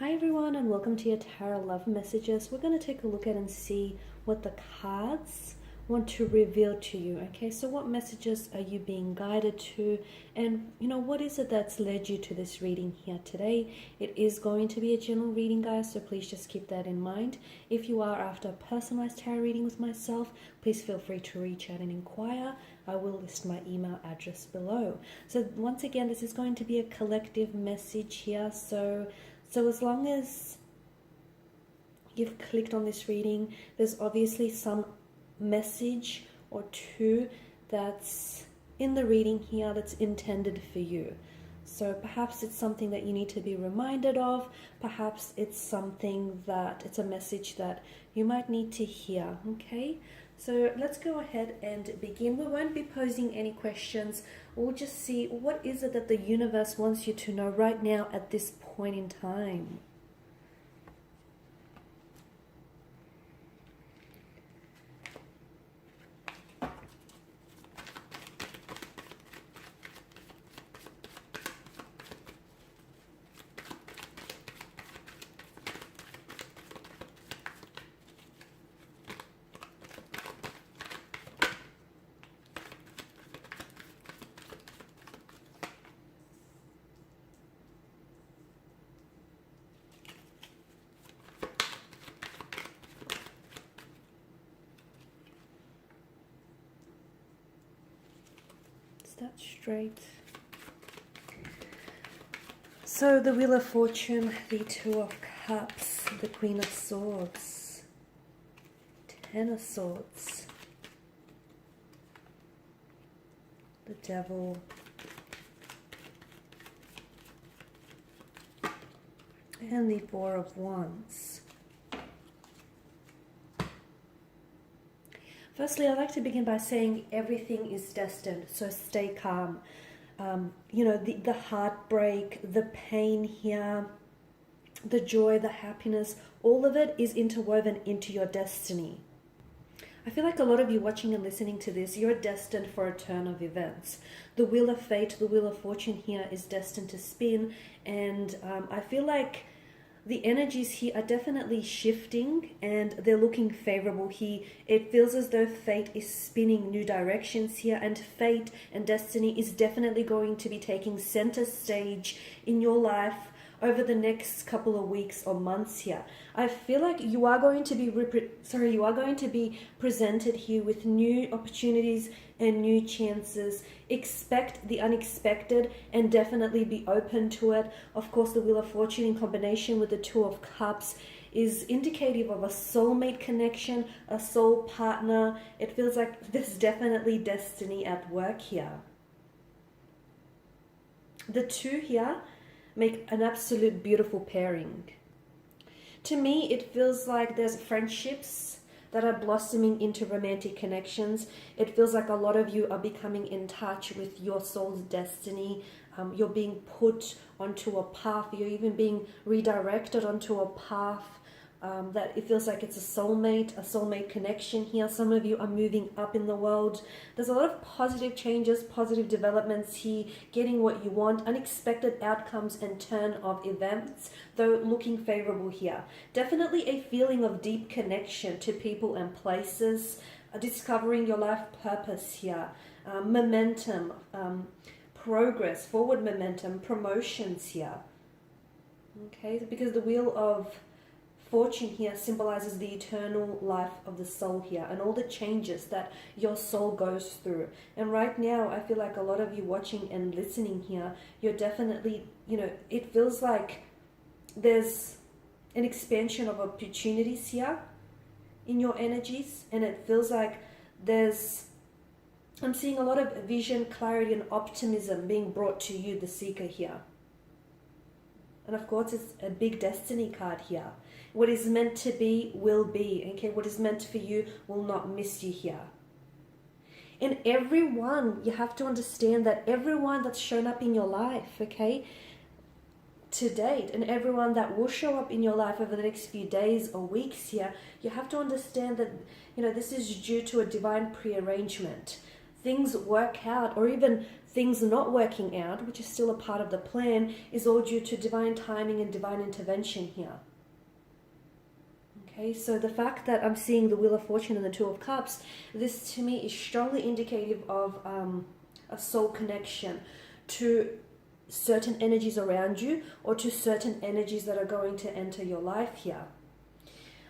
Hi everyone, and welcome to your tarot love messages. We're going to take a look at and see what the cards want to reveal to you. Okay, so what messages are you being guided to, and what is it that's led you to this reading here today? It is going to be a general reading, guys, so please just keep that in mind. If you are after a personalized tarot reading with myself, please feel free to reach out and inquire. I will list my email address below. So once again, this is going to be a collective message here, so as long as you've clicked on this reading, there's obviously some message or two that's in the reading here that's intended for you. So perhaps it's something that you need to be reminded of. Perhaps it's something that it's a message that you might need to hear. Okay, so let's go ahead and begin. We won't be posing any questions. We'll just see what is it that the universe wants you to know right now at this point in time. That straight. So the Wheel of Fortune, the Two of Cups, the Queen of Swords, Ten of Swords, the Devil, and the Four of Wands. Firstly, I'd like to begin by saying everything is destined, so stay calm. The heartbreak, the pain here, the joy, the happiness, all of it is interwoven into your destiny. I feel like a lot of you watching and listening to this, you're destined for a turn of events. The Wheel of Fate, the Wheel of Fortune here is destined to spin, and I feel like the energies here are definitely shifting and they're looking favorable here. It feels as though fate is spinning new directions here, and fate and destiny is definitely going to be taking center stage in your life over the next couple of weeks or months here. I feel like you are going to be presented here with new opportunities and new chances. Expect the unexpected and definitely be open to it. Of course, the Wheel of Fortune in combination with the Two of Cups is indicative of a soulmate connection, a soul partner. It feels like there's definitely destiny at work here. The two here make an absolute beautiful pairing. To me, it feels like there's friendships that are blossoming into romantic connections. It feels like a lot of you are becoming in touch with your soul's destiny. You're being put onto a path. You're even being redirected onto a path that it feels like it's a soulmate connection here. Some of you are moving up in the world. There's a lot of positive changes, positive developments here, getting what you want, unexpected outcomes and turn of events, though looking favorable here. Definitely a feeling of deep connection to people and places, discovering your life purpose here, momentum, progress, forward momentum, promotions here. Okay, because the Wheel of Fortune here symbolizes the eternal life of the soul here and all the changes that your soul goes through. And right now, I feel like a lot of you watching and listening here, you're definitely, it feels like there's an expansion of opportunities here in your energies. And it feels like I'm seeing a lot of vision, clarity, and optimism being brought to you, the seeker here. And of course, it's a big destiny card here. What is meant to be will be. Okay, what is meant for you will not miss you here. And everyone, you have to understand that everyone that's shown up in your life, okay, to date, and everyone that will show up in your life over the next few days or weeks here, you have to understand that, this is due to a divine prearrangement. things work out, or even things not working out, which is still a part of the plan, is all due to divine timing and divine intervention here. Okay, so the fact that I'm seeing the Wheel of Fortune and the Two of Cups, this to me is strongly indicative of a soul connection to certain energies around you, or to certain energies that are going to enter your life here.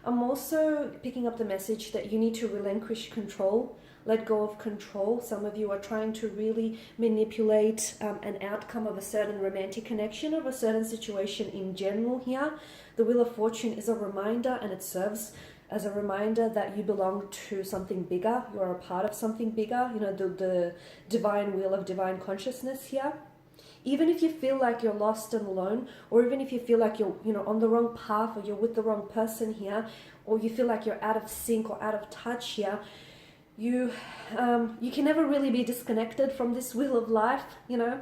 I'm also picking up the message that you need to relinquish control, let go of control. Some of you are trying to really manipulate an outcome of a certain romantic connection, of a certain situation in general here. The Wheel of Fortune is a reminder, and it serves as a reminder that you belong to something bigger. You are a part of something bigger, you know, the divine wheel of divine consciousness here. Even if you feel like you're lost and alone, or even if you feel like you're, you know, on the wrong path, or you're with the wrong person here, or you feel like you're out of sync or out of touch here, you can never really be disconnected from this wheel of life, you know,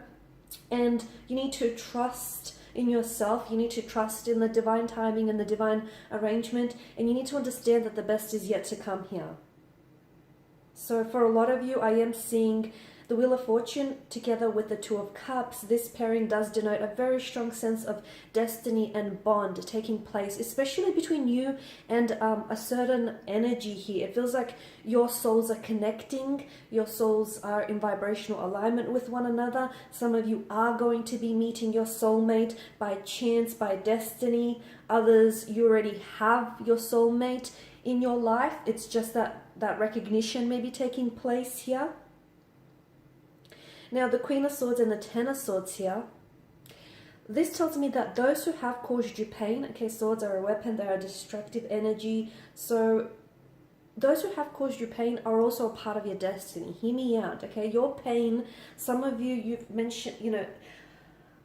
and you need to trust in yourself. You need to trust in the divine timing and the divine arrangement, and you need to understand that the best is yet to come here. So for a lot of you, I am seeing the Wheel of Fortune together with the Two of Cups. This pairing does denote a very strong sense of destiny and bond taking place, especially between you and a certain energy here. It feels like your souls are connecting. Your souls are in vibrational alignment with one another. Some of you are going to be meeting your soulmate by chance, by destiny. Others, you already have your soulmate in your life. It's just that recognition may be taking place here. Now, the Queen of Swords and the Ten of Swords here, this tells me that those who have caused you pain, okay, swords are a weapon, they are a destructive energy, so those who have caused you pain are also a part of your destiny. Hear me out, okay? Your pain, some of you, you've mentioned, you know,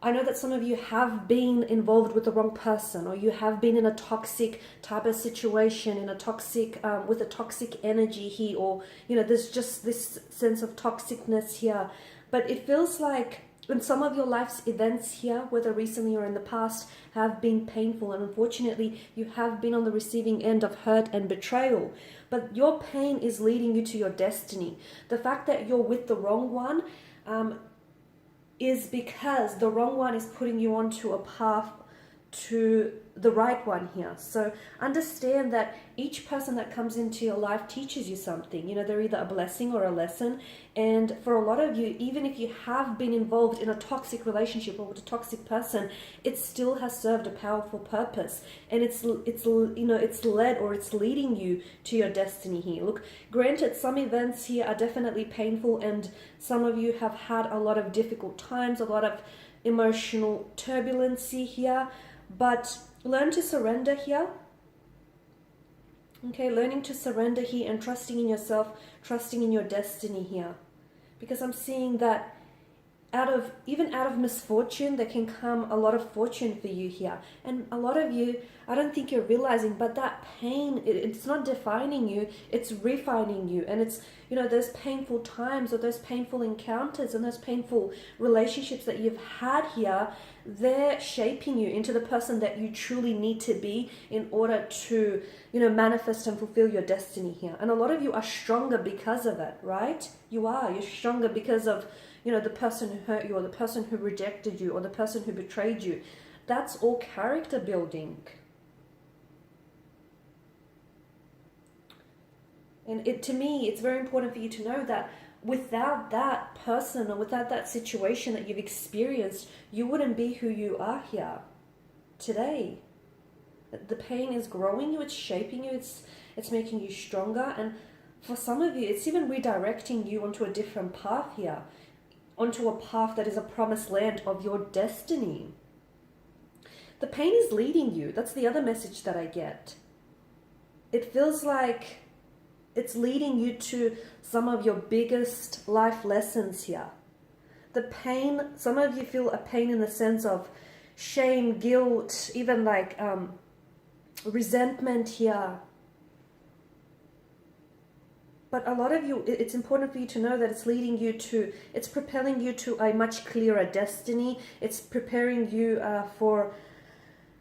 I know that some of you have been involved with the wrong person, or you have been in a toxic type of situation, in a toxic, with a toxic energy here, or, you know, there's just this sense of toxicness here. But it feels like in some of your life's events here, whether recently or in the past, have been painful. And unfortunately, you have been on the receiving end of hurt and betrayal. But your pain is leading you to your destiny. The fact that you're with the wrong one is because the wrong one is putting you onto a path to the right one here. So understand that each person that comes into your life teaches you something. You know, they're either a blessing or a lesson. And for a lot of you, even if you have been involved in a toxic relationship or with a toxic person, it still has served a powerful purpose. And it's you know, it's led, or it's leading you to your destiny here. Look, granted, some events here are definitely painful, and some of you have had a lot of difficult times, a lot of emotional turbulency here. But learn to surrender here. Okay, learning to surrender here and trusting in yourself, trusting in your destiny here. Because I'm seeing that even out of misfortune, there can come a lot of fortune for you here. And a lot of you, I don't think you're realizing, but that pain, it's not defining you, it's refining you. And it's, you know, those painful times, or those painful encounters and those painful relationships that you've had here, they're shaping you into the person that you truly need to be in order to, you know, manifest and fulfill your destiny here. And a lot of you are stronger because of it, right? You're stronger because of, you know, the person who hurt you, or the person who rejected you, or the person who betrayed you. That's all character building. And to me, it's very important for you to know that without that person, or without that situation that you've experienced, you wouldn't be who you are here today. The pain is growing you, it's shaping you, it's making you stronger. And for some of you, it's even redirecting you onto a different path here, onto a path that is a promised land of your destiny. The pain is leading you. That's the other message that I get. It feels like it's leading you to some of your biggest life lessons here. The pain, some of you feel a pain in the sense of shame, guilt, even like resentment here. But a lot of you, it's important for you to know that it's leading you to, it's propelling you to a much clearer destiny. It's preparing you for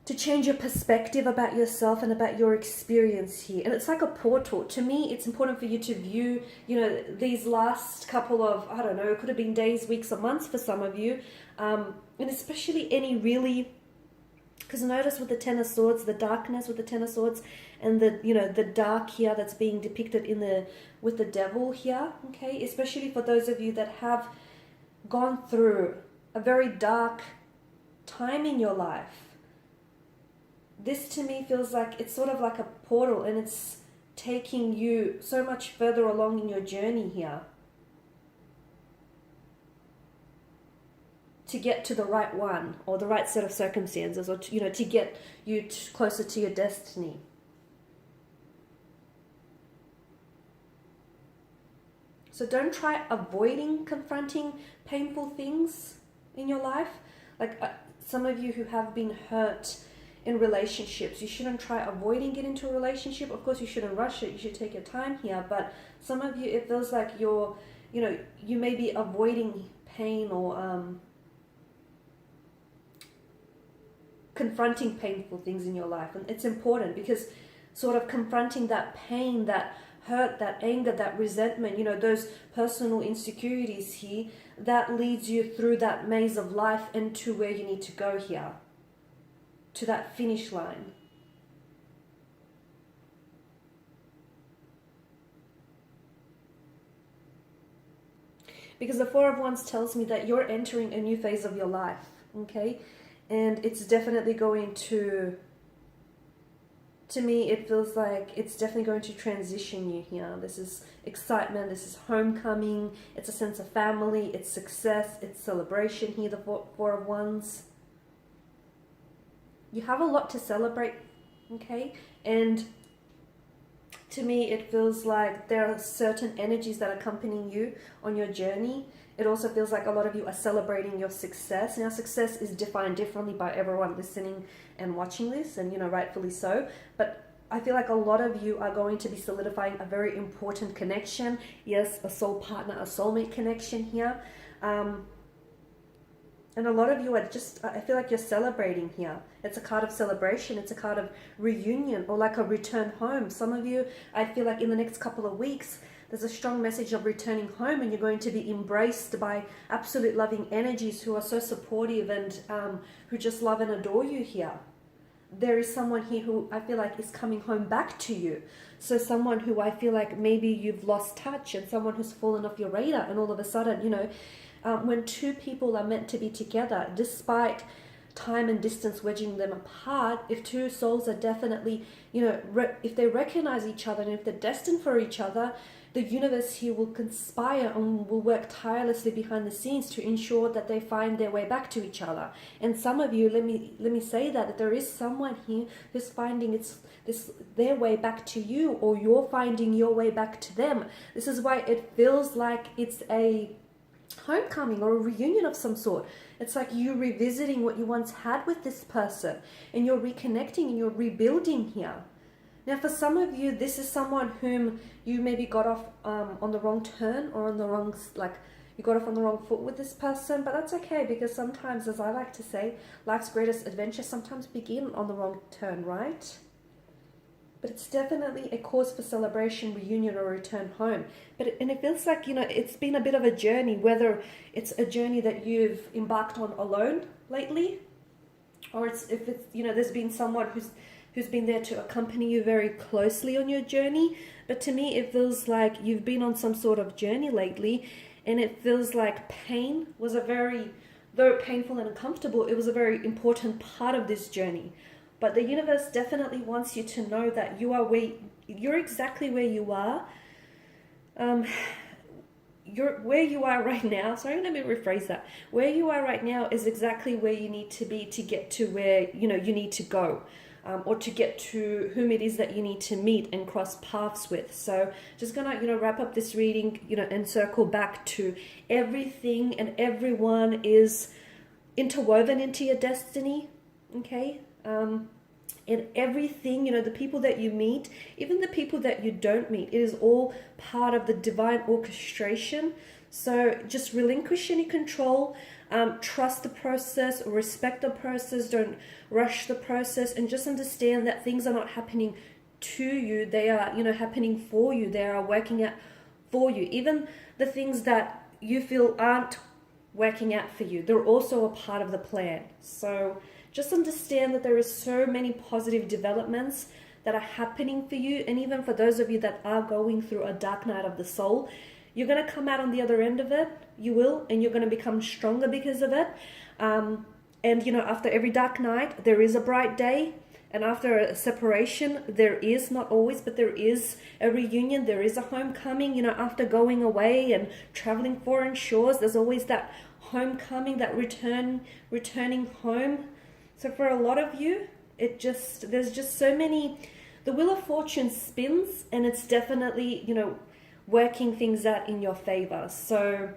to change your perspective about yourself and about your experience here. And it's like a portal. To me, it's important for you to view, you know, these last couple of, I don't know, it could have been days, weeks, or months for some of you. And especially any really, because notice with the Ten of Swords, the darkness with the Ten of Swords, and the, you know, the dark here that's being depicted in the, with the devil here, okay? Especially for those of you that have gone through a very dark time in your life. This to me feels like it's sort of like a portal, and it's taking you so much further along in your journey here to get to the right one or the right set of circumstances, or to, you know, to get you closer to your destiny. So don't try avoiding confronting painful things in your life. Like some of you who have been hurt in relationships, you shouldn't try avoiding getting into a relationship. Of course, you shouldn't rush it. You should take your time here. But some of you, it feels like you're, you know, you may be avoiding pain or confronting painful things in your life. And it's important because sort of confronting that pain, that hurt, that anger, that resentment, you know, those personal insecurities here, that leads you through that maze of life and to where you need to go here, to that finish line. Because the Four of Wands tells me that you're entering a new phase of your life, okay? And it's definitely going to me, it feels like it's definitely going to transition you here. This is excitement, this is homecoming, it's a sense of family, it's success, it's celebration here, the Four of Wands. You have a lot to celebrate, okay? And to me, it feels like there are certain energies that are accompanying you on your journey. It also feels like a lot of you are celebrating your success. Now, success is defined differently by everyone listening and watching this, and, you know, rightfully so. But I feel like a lot of you are going to be solidifying a very important connection. Yes, a soul partner, a soulmate connection here. And a lot of you are just, I feel like you're celebrating here. It's a card of celebration. It's a card of reunion or like a return home. Some of you, I feel like in the next couple of weeks, there's a strong message of returning home, and you're going to be embraced by absolute loving energies who are so supportive and who just love and adore you here. There is someone here who I feel like is coming home back to you. So someone who I feel like maybe you've lost touch, and someone who's fallen off your radar, and all of a sudden, you know, when two people are meant to be together, despite time and distance wedging them apart, if two souls are definitely, you know, if they recognize each other and if they're destined for each other, the universe here will conspire and will work tirelessly behind the scenes to ensure that they find their way back to each other. And some of you, let me say that there is someone here who's finding their way back to you, or you're finding your way back to them. This is why it feels like it's a homecoming or a reunion of some sort. It's like you revisiting what you once had with this person, and you're reconnecting and you're rebuilding here. Now, for some of you, this is someone whom you maybe got off on the wrong turn, or on the wrong, like you got off on the wrong foot with this person, but that's okay, because sometimes, as I like to say, life's greatest adventures sometimes begin on the wrong turn, right? But it's definitely a cause for celebration, reunion, or return home. And it feels like, you know, it's been a bit of a journey, whether it's a journey that you've embarked on alone lately, or if it's, you know, there's been someone who's been there to accompany you very closely on your journey. But to me, it feels like you've been on some sort of journey lately, and it feels like pain was though painful and uncomfortable, it was a very important part of this journey. But the universe definitely wants you to know that you're exactly where you are. You're where you are right now. Sorry, let me rephrase that. Where you are right now is exactly where you need to be to get to where, you know, you need to go. Or to get to whom it is that you need to meet and cross paths with. So just gonna, you know, wrap up this reading, you know, and circle back to everything and everyone is interwoven into your destiny, okay? And everything, you know, the people that you meet, even the people that you don't meet, it is all part of the divine orchestration. So just relinquish any control, trust the process, respect the process, don't rush the process, and just understand that things are not happening to you. They are, you know, happening for you. They are working out for you. Even the things that you feel aren't working out for you, they're also a part of the plan. So just understand that there is so many positive developments that are happening for you. And even for those of you that are going through a dark night of the soul, you're going to come out on the other end of it. You will, and you're going to become stronger because of it. And, you know, after every dark night, there is a bright day. And after a separation, there is, not always, but there is a reunion. There is a homecoming. You know, after going away and traveling foreign shores, there's always that homecoming, that returning home. So for a lot of you, there's just so many, the Wheel of Fortune spins, and it's definitely, you know, working things out in your favor. So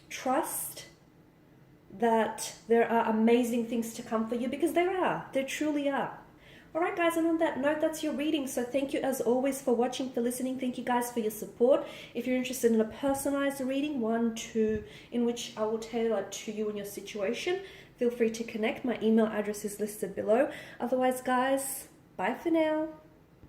trust that there are amazing things to come for you, because there truly are. All right, guys, and on that note, that's your reading. So thank you as always for watching, for listening. Thank you guys for your support. If you're interested in a personalized reading, in which I will tailor to you and your situation, feel free to connect. My email address is listed below. Otherwise, guys, bye for now.